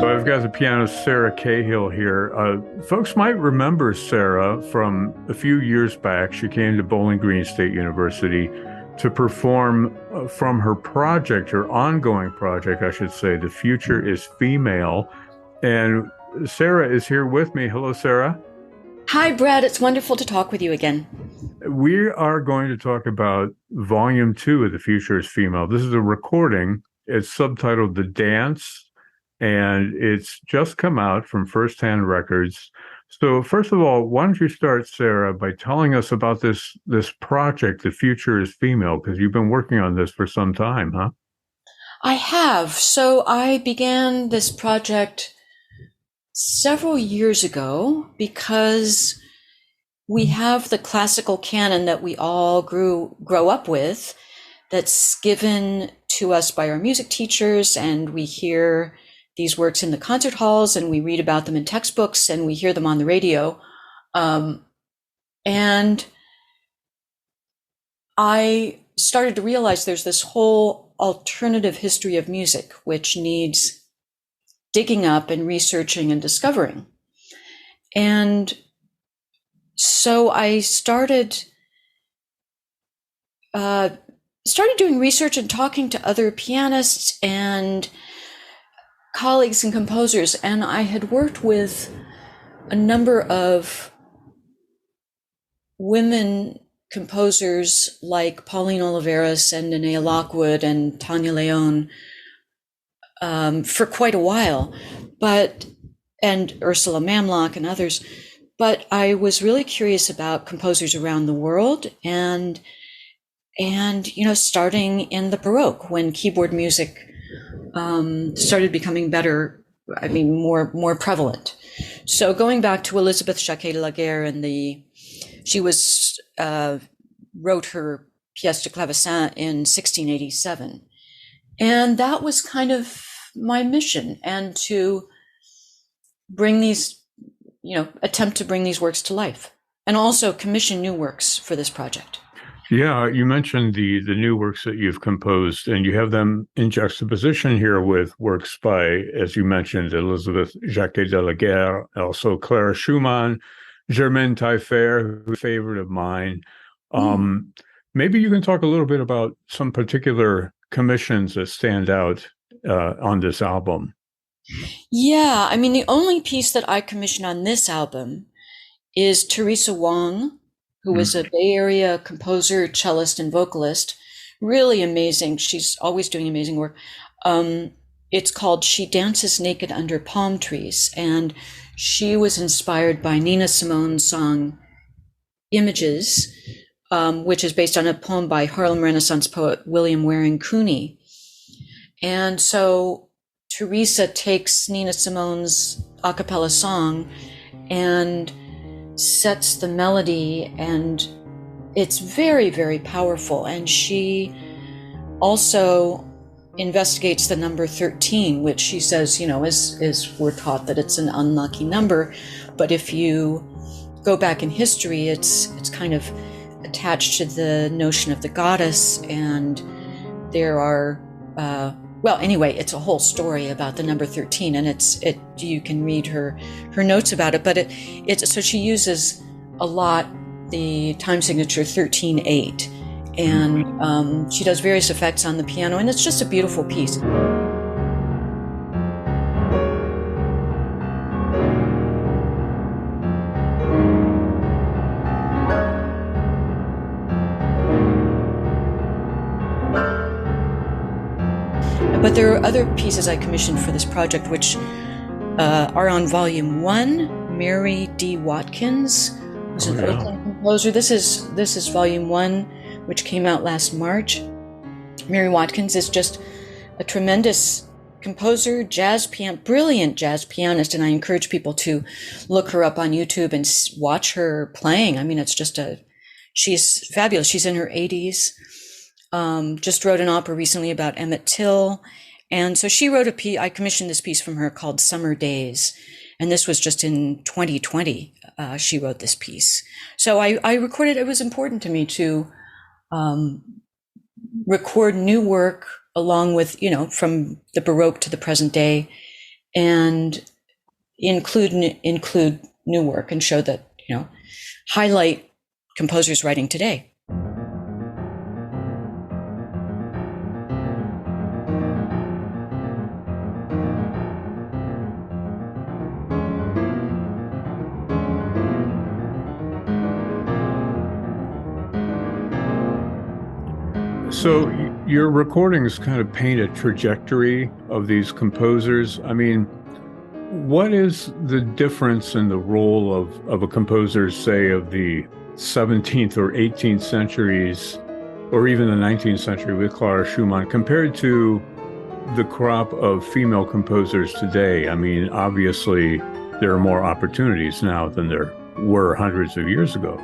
So I've got the pianist Sarah Cahill here. Folks might remember Sarah from a few years back. She came to Bowling Green State University to perform from her project, her ongoing project, I should say, The Future is Female. And Sarah is here with me. Hello, Sarah. Hi, Brad. It's wonderful to talk with you again. We are going to talk about Volume 2 of The Future is Female. This is a recording. It's subtitled The Dance, and it's just come out from First Hand Records. So first of all, why don't you start, Sarah, by telling us about this project, The Future is Female, because you've been working on this for some time, huh? I have. So I began this project several years ago because we have the classical canon that we all grow up with that's given to us by our music teachers, and we hear these works in the concert halls, and we read about them in textbooks, and we hear them on the radio. And I started to realize there's this whole alternative history of music, which needs digging up and researching and discovering. And so I started doing research and talking to other pianists and colleagues and composers, and I had worked with a number of women composers like Pauline Oliveras and Danae Lockwood and Tanya Leon for quite a while, and Ursula Mamlock and others. But I was really curious about composers around the world, and starting in the Baroque, when keyboard music started becoming more prevalent. So going back to Élisabeth Jacquet de la Guerre, she wrote her pièce de clavecin in 1687. And that was kind of my mission, and to bring these, attempt to bring these works to life, and also commission new works for this project. Yeah, you mentioned the new works that you've composed, and you have them in juxtaposition here with works by, as you mentioned, Élisabeth Jacquet de la Guerre, also Clara Schumann, Germaine Taillefer, who's a favorite of mine. Maybe you can talk a little bit about some particular commissions that stand out on this album. Yeah, the only piece that I commissioned on this album is Theresa Wong, who is a Bay Area composer, cellist, and vocalist. Really amazing. She's always doing amazing work. It's called She Dances Naked Under Palm Trees, and she was inspired by Nina Simone's song Images, which is based on a poem by Harlem Renaissance poet William Waring Cooney. And so Theresa takes Nina Simone's a cappella song and sets the melody, and it's very, very powerful. And she also investigates the number 13, which she says, is we're taught that it's an unlucky number, but if you go back in history, it's kind of attached to the notion of the goddess, and there are it's a whole story about the number 13, and you can read her notes about it, but so she uses a lot the time signature 13/8, and she does various effects on the piano, and it's just a beautiful piece. But there are other pieces I commissioned for this project, which are on Volume 1. Mary D. Watkins was an Oakland composer. This is Volume 1, which came out last March. Mary Watkins is just a tremendous composer, brilliant jazz pianist, and I encourage people to look her up on YouTube and watch her playing. She's fabulous. She's in her 80s. Just wrote an opera recently about Emmett Till. And so she wrote I commissioned this piece from her called Summer Days. And this was just in 2020, she wrote this piece. So I recorded, it was important to me to record new work along with, from the Baroque to the present day, and include new work and show that, highlight composers writing today. So your recordings kind of paint a trajectory of these composers. I mean, what is the difference in the role of a composer, say, of the 17th or 18th centuries, or even the 19th century with Clara Schumann, compared to the crop of female composers today? I mean, obviously, there are more opportunities now than there were hundreds of years ago.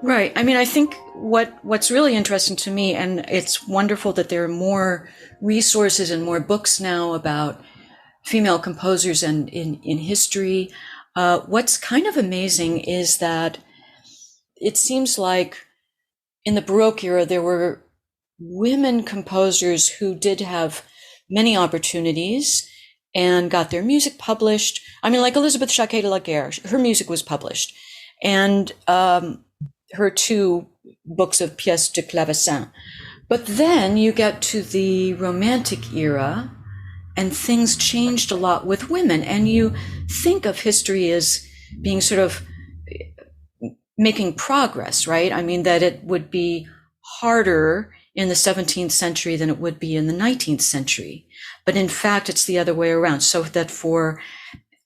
Right. I mean, I think what's really interesting to me, and it's wonderful that there are more resources and more books now about female composers and in history. What's kind of amazing is that it seems like in the Baroque era, there were women composers who did have many opportunities and got their music published. I mean, like Élisabeth Jacquet de la Guerre, her music was published. And her 2 books of pièces de clavecin. But then you get to the Romantic era, and things changed a lot with women. And you think of history as being sort of making progress, right? I mean, that it would be harder in the 17th century than it would be in the 19th century. But in fact, it's the other way around. So that for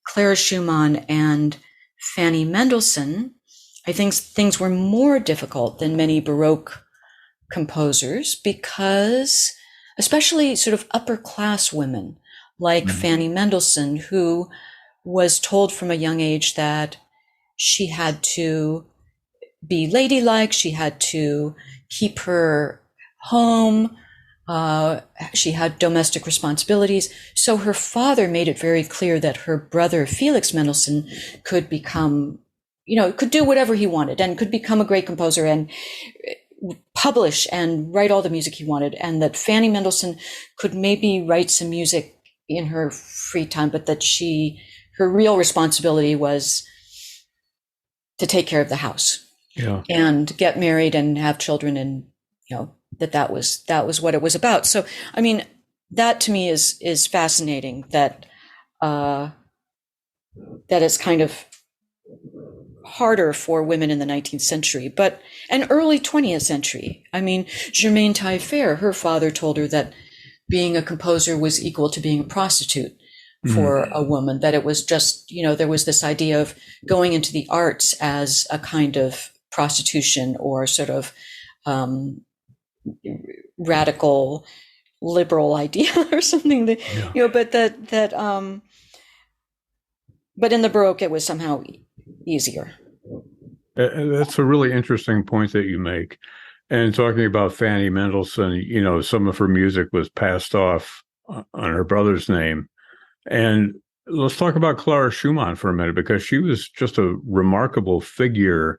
Clara Schumann and Fanny Mendelssohn, I think things were more difficult than many Baroque composers because, especially sort of upper class women like Fanny Mendelssohn, who was told from a young age that she had to be ladylike, she had to keep her home, she had domestic responsibilities. So her father made it very clear that her brother Felix Mendelssohn could become, could do whatever he wanted and could become a great composer and publish and write all the music he wanted. And that Fanny Mendelssohn could maybe write some music in her free time, but that her real responsibility was to take care of the house and get married and have children. And, that was what it was about. So, I mean, that to me is fascinating that it's kind of harder for women in the 19th century, and early 20th century. I mean, Germaine Taillefer, her father told her that being a composer was equal to being a prostitute for a woman, that it was just, there was this idea of going into the arts as a kind of prostitution or sort of radical liberal idea or something that, but in the Baroque, it was somehow easier. That's a really interesting point that you make. And talking about Fanny Mendelssohn, some of her music was passed off on her brother's name. And let's talk about Clara Schumann for a minute, because she was just a remarkable figure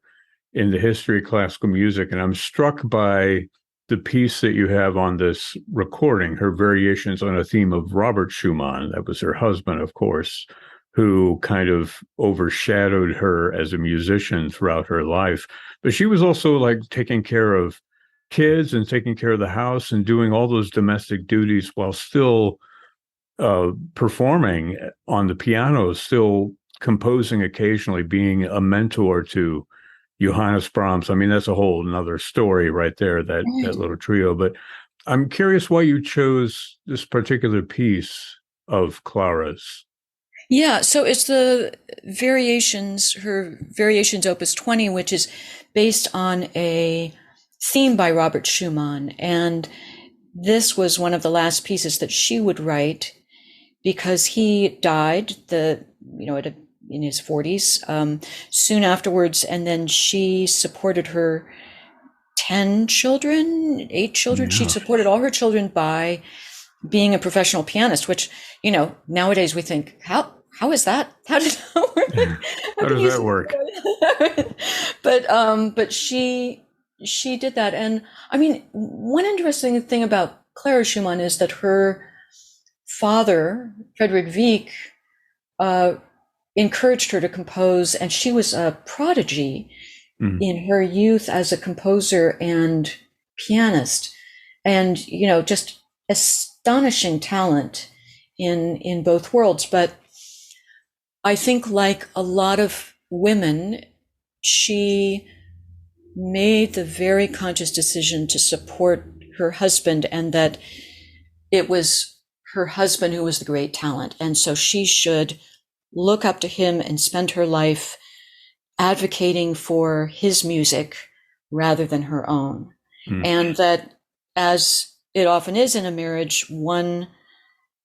in the history of classical music. And I'm struck by the piece that you have on this recording, her variations on a theme of Robert Schumann. That was her husband, of course, who kind of overshadowed her as a musician throughout her life. But she was also like taking care of kids and taking care of the house and doing all those domestic duties while still performing on the piano, still composing occasionally, being a mentor to Johannes Brahms. I mean, that's a whole another story right there, that little trio. But I'm curious why you chose this particular piece of Clara's. Yeah, so it's her Variations Opus 20, which is based on a theme by Robert Schumann. And this was one of the last pieces that she would write because he died in his 40s soon afterwards. And then she supported her 8 children. Yeah. She supported all her children by being a professional pianist, which, nowadays we think, how is that? How did that work? How does that work? But she did that. And I mean, one interesting thing about Clara Schumann is that her father, Frederick Wieck, encouraged her to compose, and she was a prodigy in her youth as a composer and pianist, and just astonishing talent in both worlds. But I think, like a lot of women, she made the very conscious decision to support her husband, and that it was her husband who was the great talent, and so she should look up to him and spend her life advocating for his music rather than her own. And that, as it often is in a marriage, one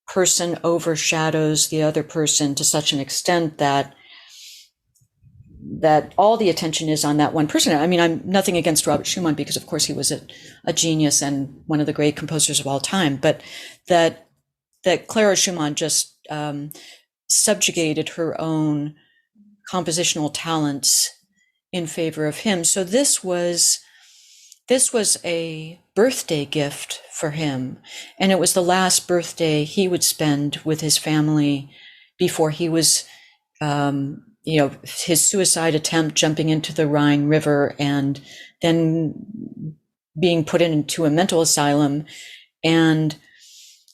person overshadows the other person to such an extent that all the attention is on that one person. I mean, I'm nothing against Robert Schumann, because of course he was a genius and one of the great composers of all time, but that Clara Schumann just subjugated her own compositional talents in favor of him. So this was a birthday gift for him, and it was the last birthday he would spend with his family before he was, his suicide attempt, jumping into the Rhine River and then being put into a mental asylum. And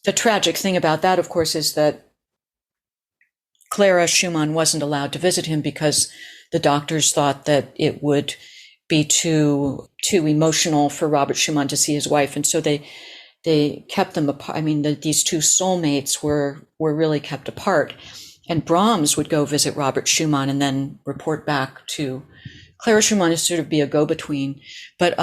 the tragic thing about that, of course, is that Clara Schumann wasn't allowed to visit him because the doctors thought that it would be too emotional for Robert Schumann to see his wife, and so they kept them apart. I mean, these two soulmates were really kept apart. And Brahms would go visit Robert Schumann and then report back to Clara Schumann to sort of be a go-between. But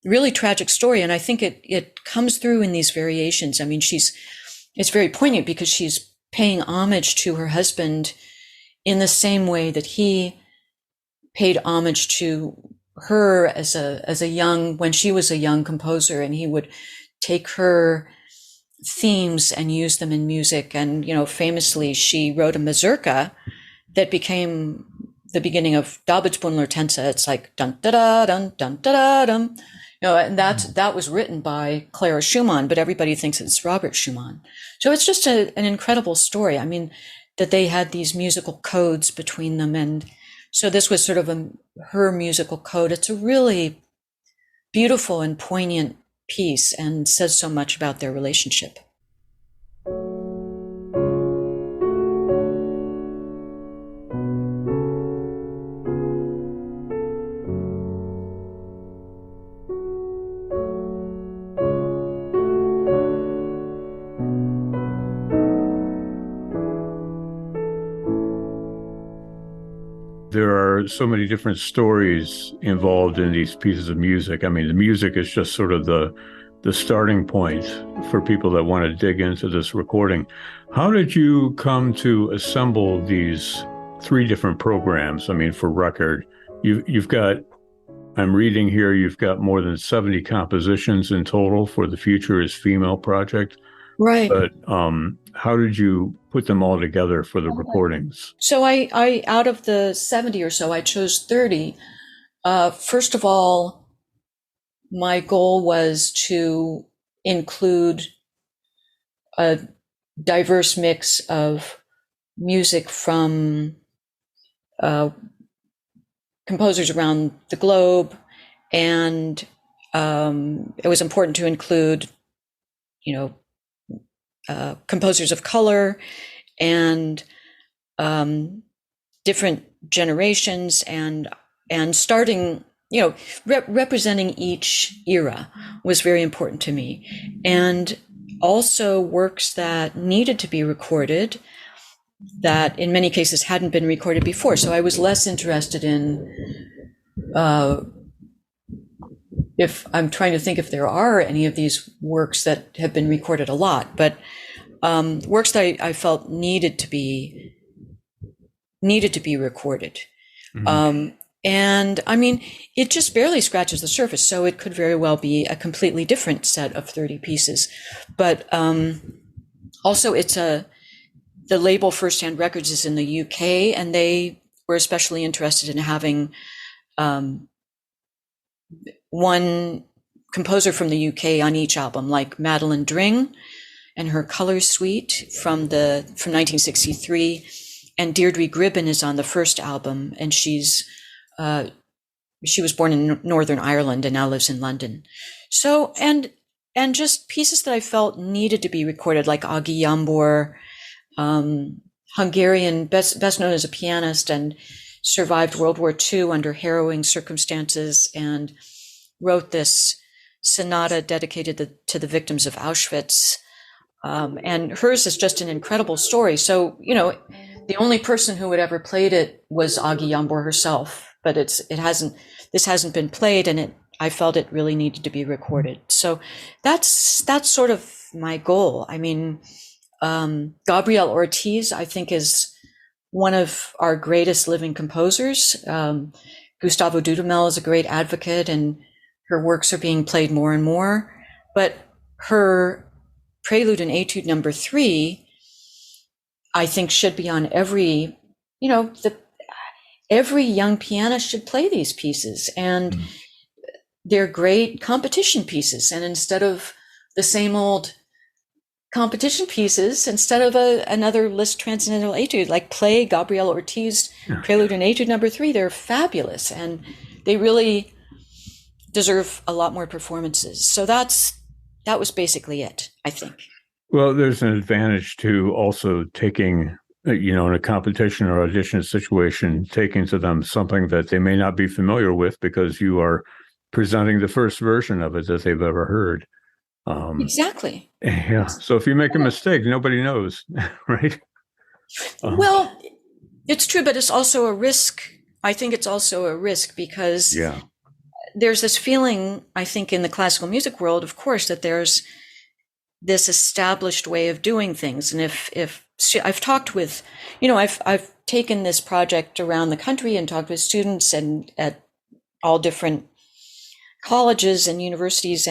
really tragic story, and I think it comes through in these variations. I mean, it's very poignant because she's paying homage to her husband in the same way that he paid homage to her when she was a young composer, and he would take her themes and use them in music. And, famously, she wrote a mazurka that became the beginning of Davidsbündler Tänze. It's like dun da da dun dun da da dum. And that was written by Clara Schumann, but everybody thinks it's Robert Schumann. So it's just an incredible story. I mean, that they had these musical codes between them, and so this was sort of her musical code. It's a really beautiful and poignant piece, and says so much about their relationship. There are so many different stories involved in these pieces of music. I mean, the music is just sort of the starting point for people that want to dig into this recording. How did you come to assemble these 3 different programs? I mean, for record, you've got, I'm reading here, you've got more than 70 compositions in total for the Future is Female project. Right. But how did you put them all together for the recordings? So I out of the 70 or so, I chose 30. First of all, my goal was to include a diverse mix of music from composers around the globe, and it was important to include, composers of color and different generations, and starting, representing each era was very important to me. And also works that needed to be recorded that in many cases hadn't been recorded before. So I was less interested in, if I'm trying to think if there are any of these works that have been recorded a lot, but works that I felt needed to be recorded. Mm-hmm. And I mean, it just barely scratches the surface. So it could very well be a completely different set of 30 pieces. But also the label First Hand Records is in the UK, and they were especially interested in having one composer from the UK on each album, like Madeleine Dring and her color suite from 1963. And Deirdre Gribbin is on the first album, and she was born in Northern Ireland and now lives in London. So, and just pieces that I felt needed to be recorded, like Ági Jambor, Hungarian, best known as a pianist, and survived World War II under harrowing circumstances, and wrote this sonata dedicated to the victims of Auschwitz. And hers is just an incredible story. So, the only person who had ever played it was Ági Jambor herself, but this hasn't been played, and I felt it really needed to be recorded. So that's sort of my goal. I mean, Gabriel Ortiz, I think, is one of our greatest living composers. Gustavo Dudamel is a great advocate, and her works are being played more and more. But her Prelude and Etude number 3, I think, should be on every young pianist should play these pieces. And they're great competition pieces. And instead of the same old competition pieces, instead of another Liszt Transcendental Etude, like play Gabriel Ortiz Prelude and Etude number 3. They're fabulous, and they really deserve a lot more performances. So that was basically it, I think. Well, there's an advantage to also taking, in a competition or audition situation, taking to them something that they may not be familiar with, because you are presenting the first version of it that they've ever heard. Exactly. Yeah. So if you make a mistake, nobody knows, right? Well, it's true, but it's also a risk. I think it's also a risk because there's this feeling, I think, in the classical music world, of course, that there's this established way of doing things. And if I've talked with, I've taken this project around the country and talked with students and at all different colleges and universities,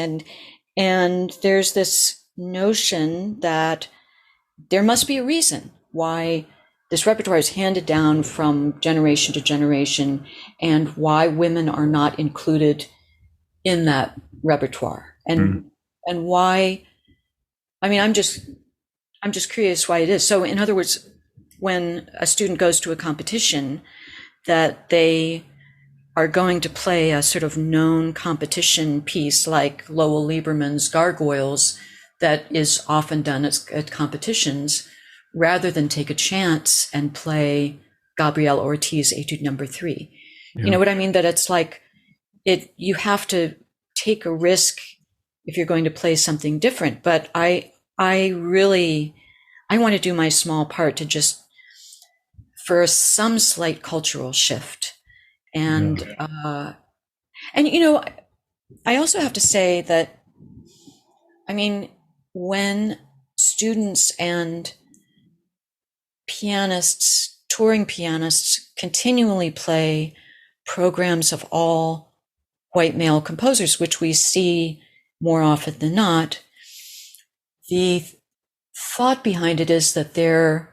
and there's this notion that there must be a reason why this repertoire is handed down from generation to generation, and why women are not included in that repertoire, and why. I mean, I'm just curious why it is. So, in other words, when a student goes to a competition, that they are going to play a sort of known competition piece like Lowell Lieberman's Gargoyles that is often done at competitions, rather than take a chance and play Gabriel Ortiz Etude number 3. Yeah. You know what I mean? That it's like you have to take a risk if you're going to play something different. But I want to do my small part to just for some slight cultural shift. And I also have to say that, I mean, when students and pianists, touring pianists, continually play programs of all white male composers, which we see more often than not, the thought behind it is that they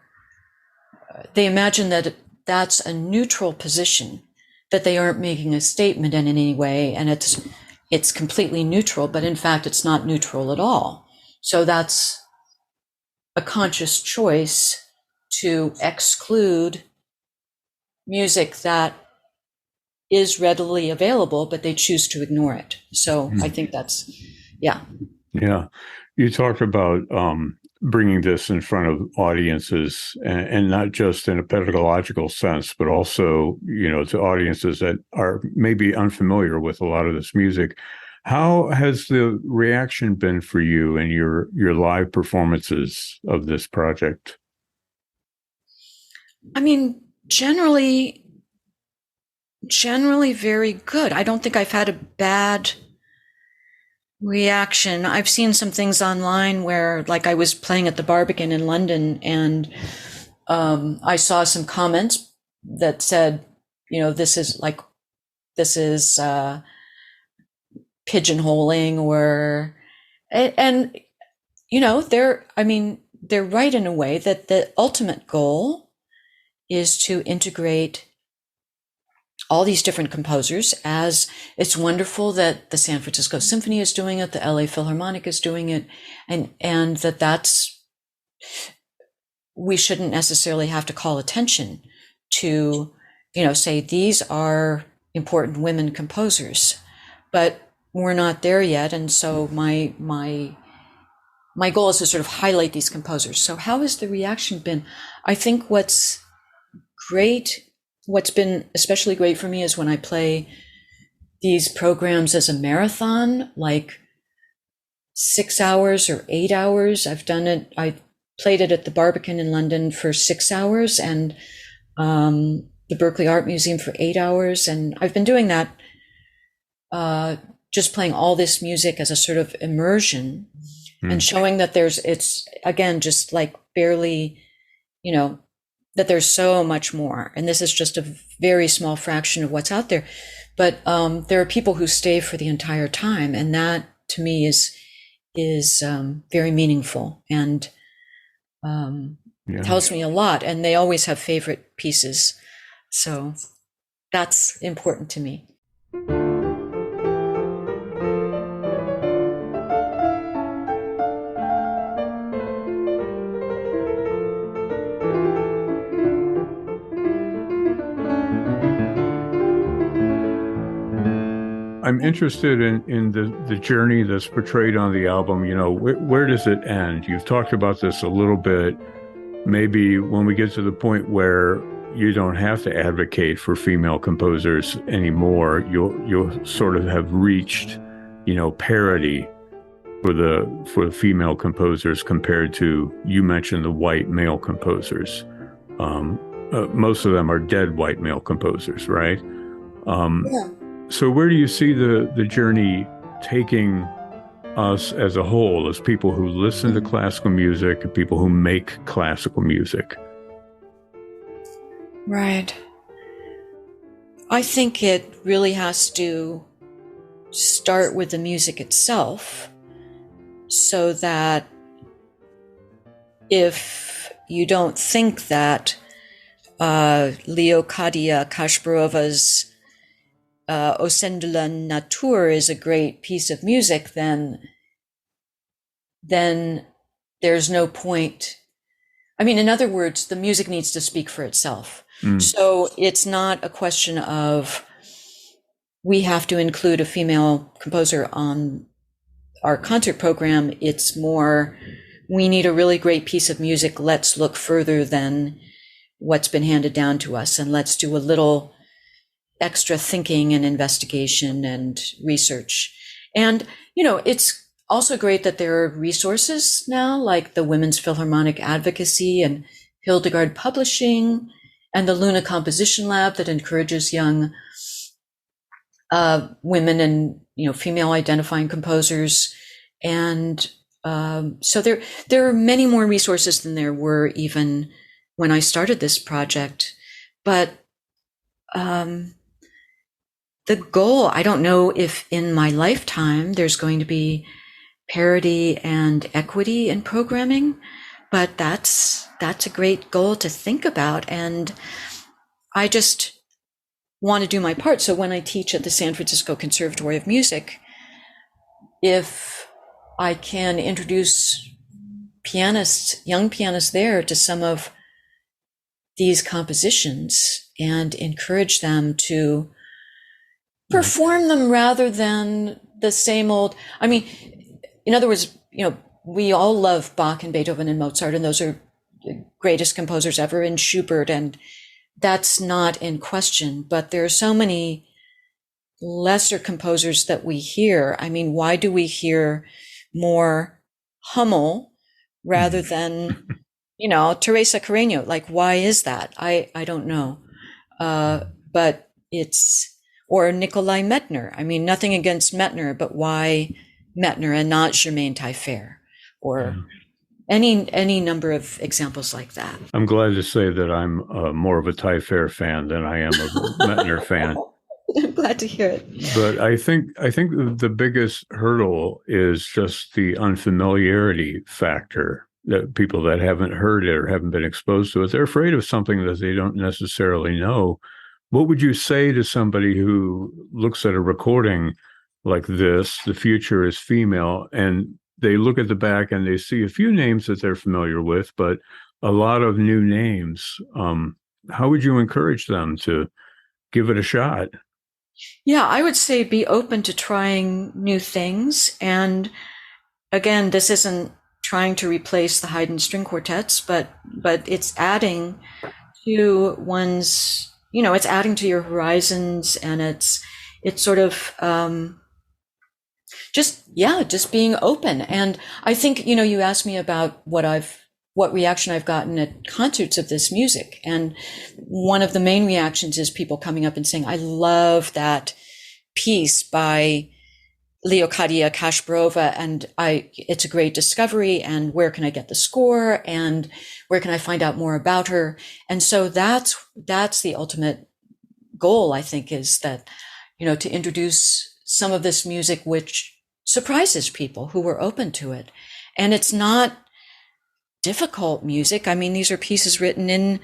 imagine that that's a neutral position, that they aren't making a statement in any way, and it's completely neutral, but in fact it's not neutral at all. So that's a conscious choice to exclude music that is readily available, but they choose to ignore it. So I think that's, yeah. You talked about bringing this in front of audiences, and not just in a pedagogical sense, but also, to audiences that are maybe unfamiliar with a lot of this music. How has the reaction been for you in your live performances of this project? I mean, generally very good. I don't think I've had a bad reaction. I've seen some things online where, like, I was playing at the Barbican in London, and I saw some comments that said, this is pigeonholing, or, and they're right in a way that the ultimate goal is to integrate all these different composers, as it's wonderful that the San Francisco Symphony is doing it, the LA Philharmonic is doing it, and that's, we shouldn't necessarily have to call attention to, say these are important women composers, but we're not there yet. And so my goal is to sort of highlight these composers. So how has the reaction been? I think what's been especially great for me is when I play these programs as a marathon, like 6 hours or 8 hours. I've done it. I played it at the Barbican in London for 6 hours, and the Berkeley Art Museum for 8 hours. And I've been doing that, just playing all this music as a sort of immersion and showing that it's again, just like barely, that there's so much more. And this is just a very small fraction of what's out there. But there are people who stay for the entire time. And that to me is very meaningful and tells me a lot. And they always have favorite pieces. So that's important to me. I'm interested in the journey that's portrayed on the album. Where does it end? You've talked about this a little bit. Maybe when we get to the point where you don't have to advocate for female composers anymore, you'll sort of have reached, parity for the female composers compared to, you mentioned the white male composers. Most of them are dead white male composers, right? Yeah. So where do you see the journey taking us as a whole, as people who listen to classical music, people who make classical music? Right. I think it really has to start with the music itself, so that if you don't think that Leocadia Kashbarova's Au sein de la nature is a great piece of music, then there's no point. I mean, in other words, the music needs to speak for itself. So it's not a question of we have to include a female composer on our concert program. It's more, we need a really great piece of music. Let's look further than what's been handed down to us, and let's do a little extra thinking and investigation and research. And, it's also great that there are resources now, like the Women's Philharmonic Advocacy and Hildegard Publishing and the Luna Composition Lab that encourages young women and, female identifying composers. And so there are many more resources than there were even when I started this project. But the goal, I don't know if in my lifetime there's going to be parity and equity in programming, but that's a great goal to think about. And I just want to do my part. So when I teach at the San Francisco Conservatory of Music, if I can introduce pianists, young pianists there to some of these compositions and encourage them to perform them rather than the same old, in other words, we all love Bach and Beethoven and Mozart, and those are the greatest composers ever, and Schubert, and that's not in question. But there are so many lesser composers that we hear. Why do we hear more Hummel rather than, Teresa Carreño? Like, why is that? I don't know. But or Nikolai Metner. Nothing against Metner, but why Metner and not Germaine Taillefer, or any number of examples like that. I'm glad to say that I'm more of a Taillefer fan than I am a Metner fan. I'm glad to hear it. But I think the biggest hurdle is just the unfamiliarity factor, that people that haven't heard it or haven't been exposed to it, they're afraid of something that they don't necessarily know. What would you say to somebody who looks at a recording like this, The Future is Female, and they look at the back and they see a few names that they're familiar with, but a lot of new names? How would you encourage them to give it a shot? Yeah, I would say be open to trying new things. And again, this isn't trying to replace the Haydn string quartets, but it's adding to one's, it's adding to your horizons, and it's sort of just being open. And I think, you asked me about what reaction I've gotten at concerts of this music. And one of the main reactions is people coming up and saying, I love that piece by Leocadia Kashbarova, and it's a great discovery, and where can I get the score, and where can I find out more about her? And so that's the ultimate goal, I think, is that, to introduce some of this music which surprises people who were open to it. And it's not difficult music. I mean, these are pieces written in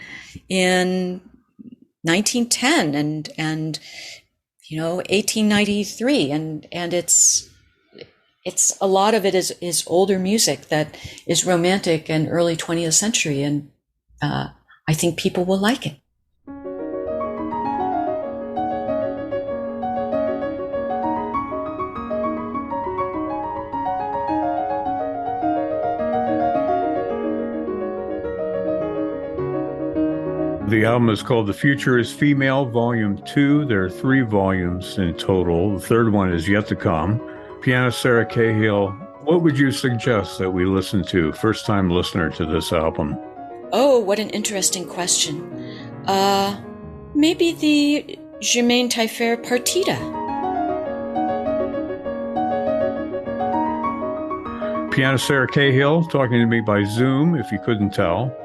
1910 and 1893, and it's a lot of it is older music that is romantic and early 20th century, and I think people will like it. The album is called The Future is Female, Volume 2. There are 3 volumes in total. The third one is yet to come. Pianist Sarah Cahill, what would you suggest that we listen to, first-time listener to this album? Oh, what an interesting question. Maybe the Germaine Taillefer Partita. Pianist Sarah Cahill talking to me by Zoom, if you couldn't tell.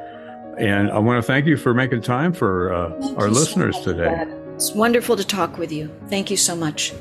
And I want to thank you for making time for our listeners today. It's wonderful to talk with you. Thank you so much.